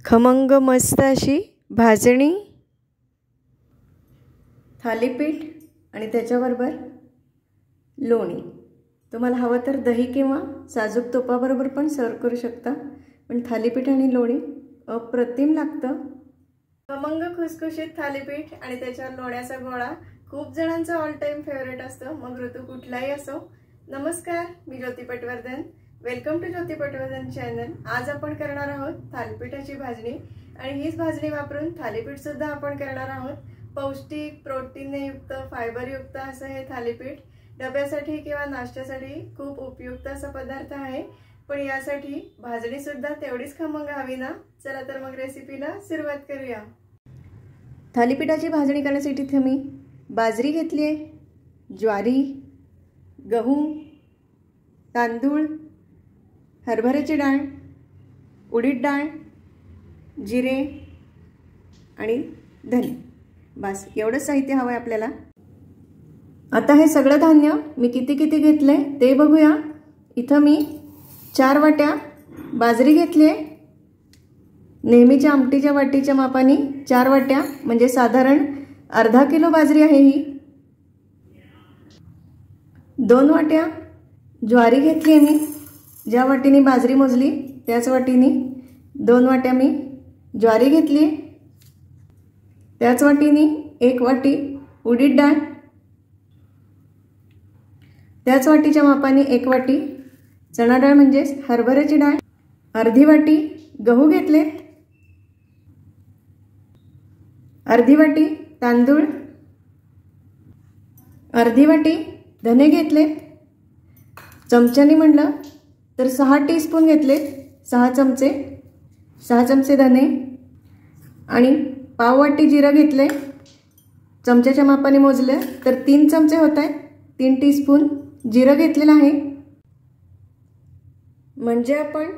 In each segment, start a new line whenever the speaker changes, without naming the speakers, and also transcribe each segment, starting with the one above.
खमंग मस्त अशी भाजणी, थालीपीठ आणि त्याच्याबरोबर लोणी। तुम्हाला हवं तर दही किंवा साजूक तुपाबरोबर पण सर्व करू शकता, पण थालीपीठ आणि लोणी अप्रतिम लागतं। खमंग खुसखुशीत थालीपीठ आणि त्याच्यावर लोण्याचा गोळा खूप जणांचा ऑल टाइम फेवरेट असतो, मग ऋतू कुठलाही असो। नमस्कार, मी Jyoti Patwardhan, welcome to Jyoti Patwardhan channel. आज आपण करणार आहोत थालीपीठाची भाजणी आणि हीच भाजणी वापरून थालीपीठ सुद्धा आपण करणार आहोत। पौष्टिक, प्रोटीनयुक्त, फायबरयुक्त असं हे थालीपीठ डब्यासाठी किंवा नाश्त्यासाठी खूप उपयुक्त असा पदार्थ आहे, पण यासाठी भाजणी सुद्धा तेवढीच खमंग हवी ना। चला तर मग रेसिपीला सुरुवात करूया। थालीपीठाची भाजणी करण्यासाठी इथे मी बाजरी घेतली आहे, ज्वारी, गहू, तांदूळ, हरभऱ्याची डाळ, उडीद डाळ, जिरे आणि धने। बस एवढं साहित्य हवं आहे आपल्याला। आता हे सगळं धान्य मी किती घेतले ते बघूया। इथं मी 4 वाट्या बाजरी घेतली आहे। नेहमीच्या आमटीच्या वाटीच्या मापाने 4 वाट्या, म्हणजे साधारण अर्धा किलो बाजरी आहे ही। 2 वाट्या ज्वारी घेतली आहे मी, ज्या वाटीने बाजरी मोजली त्याच वाटीने 2 वाट्या मी ज्वारी घेतली। त्याच वाटीने 1 वाटी उडीद डाळ, त्याच वाटीच्या मापाने 1 वाटी चणा डाळ म्हणजे हरभऱ्याची डाळ, अर्धी वाटी गहू घेतले, अर्धी वाटी तांदूळ, अर्धी वाटी धने घेतले। चमच्याने म्हणलं तर 6 टीस्पून घेतले, 6 चमचे धने आणि पाव वाटी जिरं घेतले। चमच्याच्या मापाने मोजले तर 3 चमचे होत आहेत, 3 टीस्पून जिरं घेतलेलं आहे। म्हणजे आपण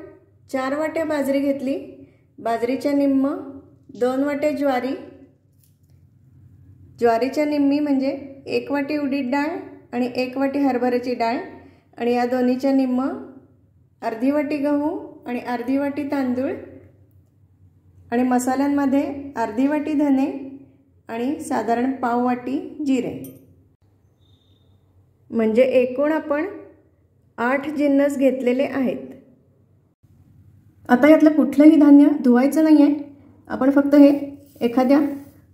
4 वाट्या बाजरी घेतली, बाजरीच्या निम्म 2 वाट्या ज्वारी, ज्वारीच्या निम्मी म्हणजे 1 वाटी उडीद डाळ आणि 1 वाटी हरभऱ्याची डाळ, आणि या दोन्हीच्या निम्म अर्धी वाटी गहू आणि अर्धी वाटी तांदूळ, आणि मसाल्यांमध्ये अर्धी वाटी धने आणि साधारण पाव वाटी जिरे, म्हणजे एकूण आपण 8 जिन्नस घेतलेले आहेत। आता यातलं कुठलंही धान्य धुवायचं नाही आहे, आपण फक्त हे एखाद्या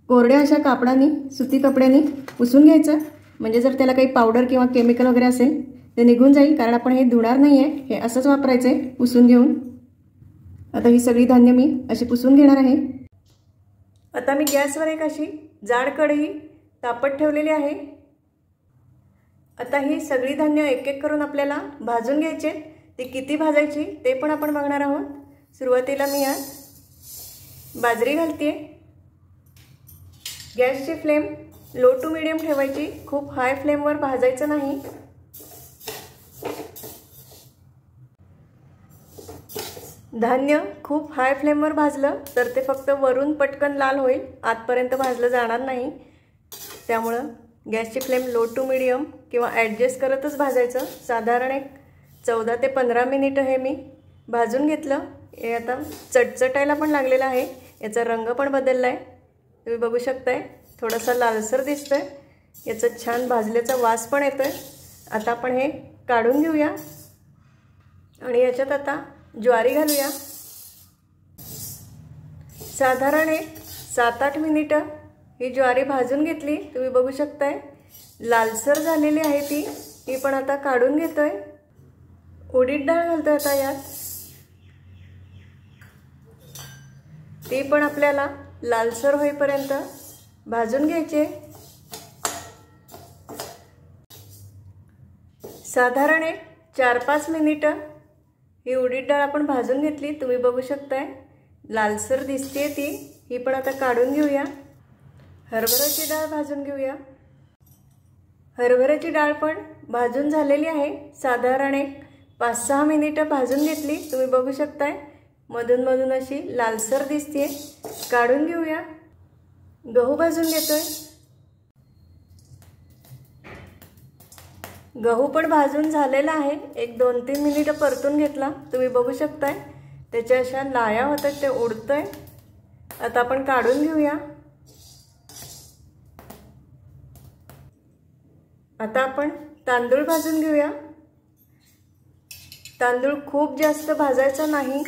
कोरड्या अशा कापडाने, सुती कपड्याने पुसून घ्यायचं, म्हणजे जर त्याला काही पावडर किंवा केमिकल वगैरे असेल ते निघून जाईल, कारण आपण हे धुणार नाही आहे, हे असंच वापरायचं आहे पुसून घेऊन। आता ही सगळी धान्य मी अशी पुसून घेणार आहे। आता मी गॅसवर एक अशी जाड कढई तापत ठेवलेली आहे। आता ही सगळी धान्य एक एक करून आपल्याला भाजून घ्यायचे। ती किती भाजायची ते पण आपण बघणार आहोत। सुरुवातीला मी यात बाजरी घालते। गॅसची फ्लेम लो टू मीडियम ठेवायची, खूप हाय फ्लेमवर भाजायचं नाही। धान्य खूप हाय फ्लेमवर भाजलं तर ते फक्त वरून पटकन लाल होईल, आतपर्यंत भाजलं जाणार नाही। त्यामुळं गॅसची फ्लेम लो टू मीडियम किंवा ॲडजस्ट करतच भाजायचं। साधारण एक 14 ते 15 मिनिटं हे मी भाजून घेतलं। हे आता चटचटायला पण लागलेलं आहे, याचा रंग पण बदलला आहे, तुम्ही बघू शकताय, थोडासा लालसर दिसतोय, याचा छान भाजल्याचा वास पण येतोय। आता आपण हे काढून घेऊया आणि याच्यात आता ज्वारी घालूया। साधारण एक 7-8 मिनिटं ही ज्वारी भाजून घेतली, तुम्ही बघू शकताय लालसर झालेली आहे ती, ही पण आता काढून घेतोय। उडीद डाळ घालतोय आता यात, ती पण आपल्याला लालसर होईपर्यंत भाजून घ्यायचे। साधारण एक 4-5 मिनिटं ही उडीद डाळ आपण भाजून घेतली, तुम्ही बघू शकताय लालसर दिसते ती, ही पण आता काढून घेऊया। हरभऱ्याची डाळ भाजून घेऊया। हरभऱ्याची डाळ पण भाजून झालेली आहे, साधारण एक 5-6 मिनिटं भाजून घेतली, तुम्ही बघू शकताय मधून मधून अशी लालसर दिसते, काढून घेऊया। गहू भाजून घेतोय, गहू पण भाजून झालेला आहे, एक 2-3 मिनिटं परतून घेतला, तुम्ही बघू शकताय त्याच्या अशा लाया होतात, ते उडतंय. आता आपण काढून घेऊया. आता आपण तांदूळ भाजून घेऊया. तांदूळ खूप जास्त भाजायचा नाही.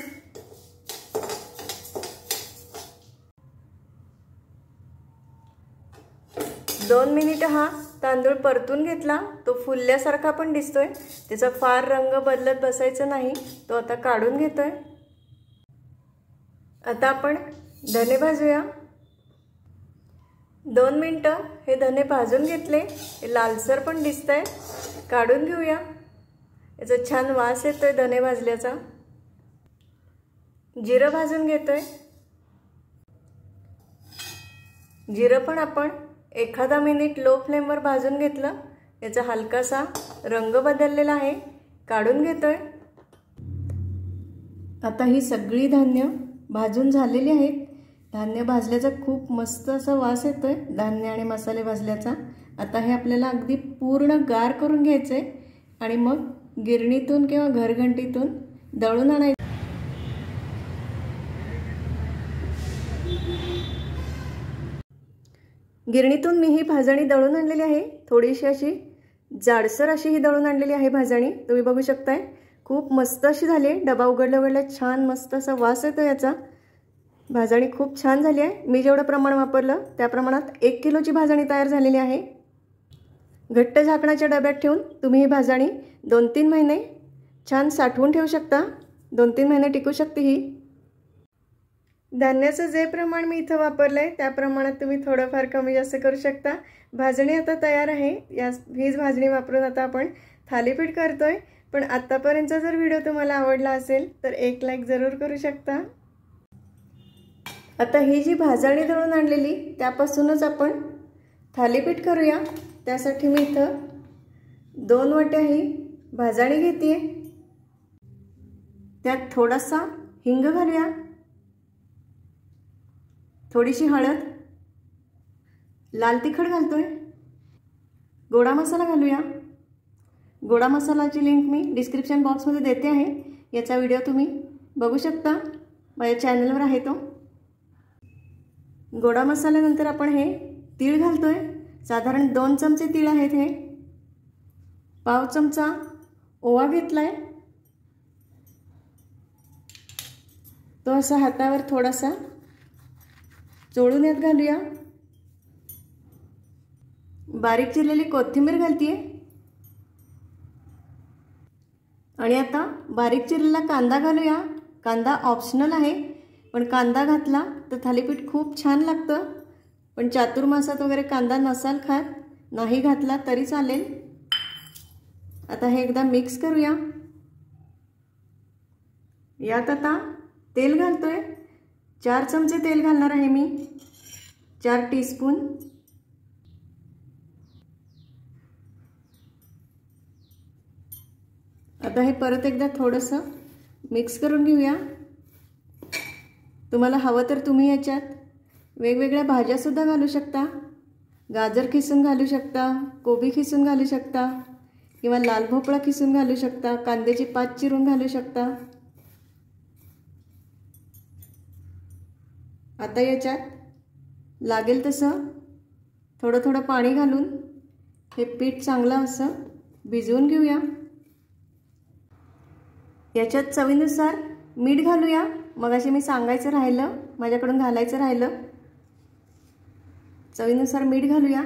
दोन मिनिट हा तांदूळ परतून घेतला. तो फुलल्यासारखा पण दिसतोय. त्याचा फार रंग बदलत बसायचा नाही. तो आता काढून घेतोय. आता आपण धने भाजूया. 2 मिनिटं हे धने भाजून घेतले. हे लालसर पण दिसतंय. काढून घेऊया. याचा छान वास येतोय धने भाजल्याचा. जिरं भाजून घेतोय. जिरं पण आपण 1 मिनिट लो फ्लेमवर भाजून घेतलं. याचा हलकासा रंग बदललेला आहे. काढून घेतोय. आता ही सगळी धान्य भाजून झालेली आहेत. धान्य भाजल्याचा खूप मस्त असा वास येतोय, धान्य आणि मसाले भाजल्याचा. आता हे आपल्याला अगदी पूर्ण गार करून घ्यायचंय आणि मग गिरणीतून किंवा घरघंटीतून दळून आणायचं. गिरणीतून मी ही भाजणी दळून आणलेली आहे. थोडीशी अशी जाडसर अशी ही दळून आणलेली आहे भाजणी. तुम्ही बघू शकताय. खूप मस्त अशी झाली आहे. डबा उघडल्या छान मस्त असा वास येतो याचा. भाजणी खूप छान झाली आहे. मी जेवढं प्रमाण वापरलं त्या प्रमाणात 1 किलोची भाजणी तयार झालेली आहे. घट्ट झाकणाच्या डब्यात ठेवून तुम्ही ही भाजणी 2-3 महिने छान साठवून ठेवू शकता. 2-3 महिने टिकू शकते ही. धान्याचं जे प्रमाण मी इथं वापरलं आहे त्या प्रमाणात तुम्ही थोडंफार कमी जास्त करू शकता. भाजणी आता तयार आहे. हीच भाजणी वापरून आता आपण थालीपीठ करतोय. पण आत्तापर्यंतचा जर व्हिडिओ तुम्हाला आवडला असेल तर एक लाईक जरूर करू शकता. आता ही जी भाजणी दळून आणलेली त्यापासूनच आपण थालीपीठ करूया. त्यासाठी मी इथं 2 वाट्या ही भाजणी घेते. त्यात थोडासा हिंग घालूया. थोडीशी हळद, लाल तिखट घालतोय. गोडा मसाला घालूया. गोडा मसालाची लिंक मी डिस्क्रिप्शन बॉक्समध्ये देते आहे. याचा व्हिडिओ तुम्ही बघू शकता. माझ्या चॅनलवर आहे तो. गोडा मसाल्यानंतर आपण हे तीळ घालतोय. साधारण 2 चमचे तीळ आहेत हे. पाव चमचा ओवा घेतलाय. तो असा हातावर थोडासा चोळून यात घालूया. बारीक चिरलेली कोथिंबीर घालतीये. आणि आता बारीक चिरलेला कांदा घालूया. कांदा ऑप्शनल आहे, पण कांदा घातला तर थालीपीठ खूप छान लागतं. पण चातुर्मासात वगैरे कांदा नसाल खात, नाही घातला तरी चालेल. आता हे एकदा मिक्स करूया. यात आता तेल घालतोय. 4 चमचे तेल घालणार आहे मी. 4 टीस्पून. आता हे परत एकदा थोडंसं मिक्स करून घेऊया. तुम्हाला हवं तर तुम्ही याच्यात वेगवेगळ्या भाज्यासुद्धा घालू शकता. गाजर किसून घालू शकता, कोबी किसून घालू शकता, किंवा लाल भोपळा किसून घालू शकता, कांद्याची पात चिरून घालू शकता. आता याच्यात लागेल तसं थोडं थोडं पाणी घालून हे पीठ चांगलं असं भिजवून घेऊया. याच्यात चवीनुसार मीठ घालूया. मगाशी मी सांगायचं राहिलं, माझ्याकडून घालायचं राहिलं. चवीनुसार मीठ घालूया.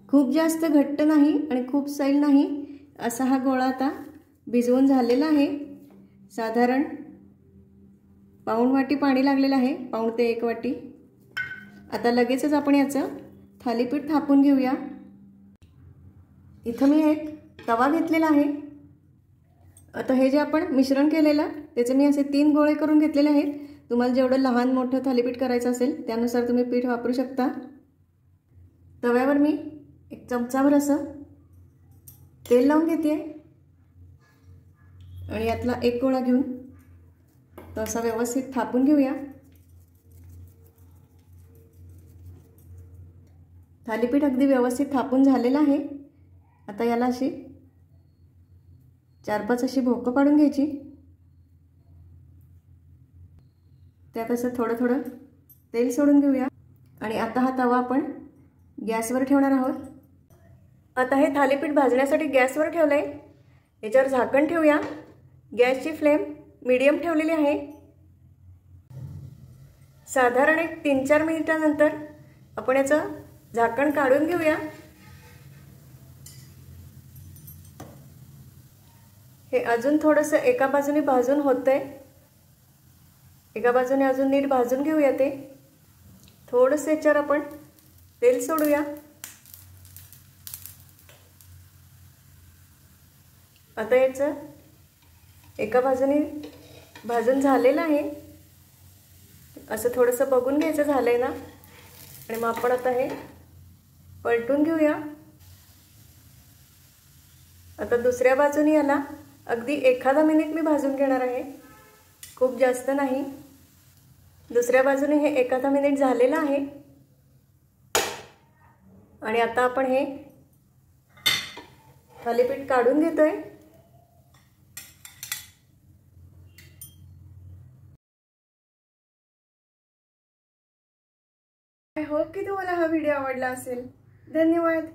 खूप जास्त घट्ट नाही आणि खूप सैल नाही असा हा गोळा आता भिजवून झालेला आहे. साधारण पाऊण वाटी पाणी लागलेलं आहे, पाऊण ते 1 वाटी. आता लगेचच आपण याचं थालीपीठ थापून घेऊया. इथं मी एक तवा घेतलेला आहे. आता हे जे आपण मिश्रण केलेलं त्याचे मी असे 3 गोळे करून घेतलेले आहेत. तुम्हाला जेवढं लहान मोठं थालीपीठ करायचं असेल त्यानुसार तुम्ही पीठ वापरू शकता. तव्यावर मी 1 चमचाभर असं तेल लावून घेते आणि यातला 1 गोळा घेऊन तो असा व्यवस्थित थापून घेऊया. थालीपीठ अगदी व्यवस्थित थापून झालेलं आहे। आता याला अशी 4-5 अशी भोकं पाडून घ्यायची। त्यात असं थोडं थोडं तेल सोडून घेऊया आणि आता हा तवा आपण गॅसवर ठेवणार आहोत। आता हे थालीपीठ भाजण्यासाठी गॅसवर ठेवलंय। याच्यावर झाकण ठेवूया। गॅसची फ्लेम मीडियम ठेवलेली आहे। साधारण एक 3-4 मिनिटांनंतर आपण याचं झाकण काढून घेऊया। हे अजून थोडंसं एका बाजूने भाजून होतंय, एका बाजूने अजून नीट भाजून घेऊया। ते थोडंसं याच्यावर आपण तेल सोडूया। आता याचं एका बाजूने भाजून झालेलं आहे। असं थोडंसं बघून घ्यायचं झालंय ना, आणि मग आपण आता हे पलटून घेऊया। आता दुसऱ्या बाजूने याला अगदी 1 मिनिट मी भाजून घेणार आहे, खूप जास्त नाही। दुसऱ्या बाजूने हे 1 मिनिट झालेलं आहे आणि आता आपण हे थालीपीठ काढून घेतोय। आय होप की तुम्हाला हा व्हिडिओ आवडला असेल। धन्यवाद।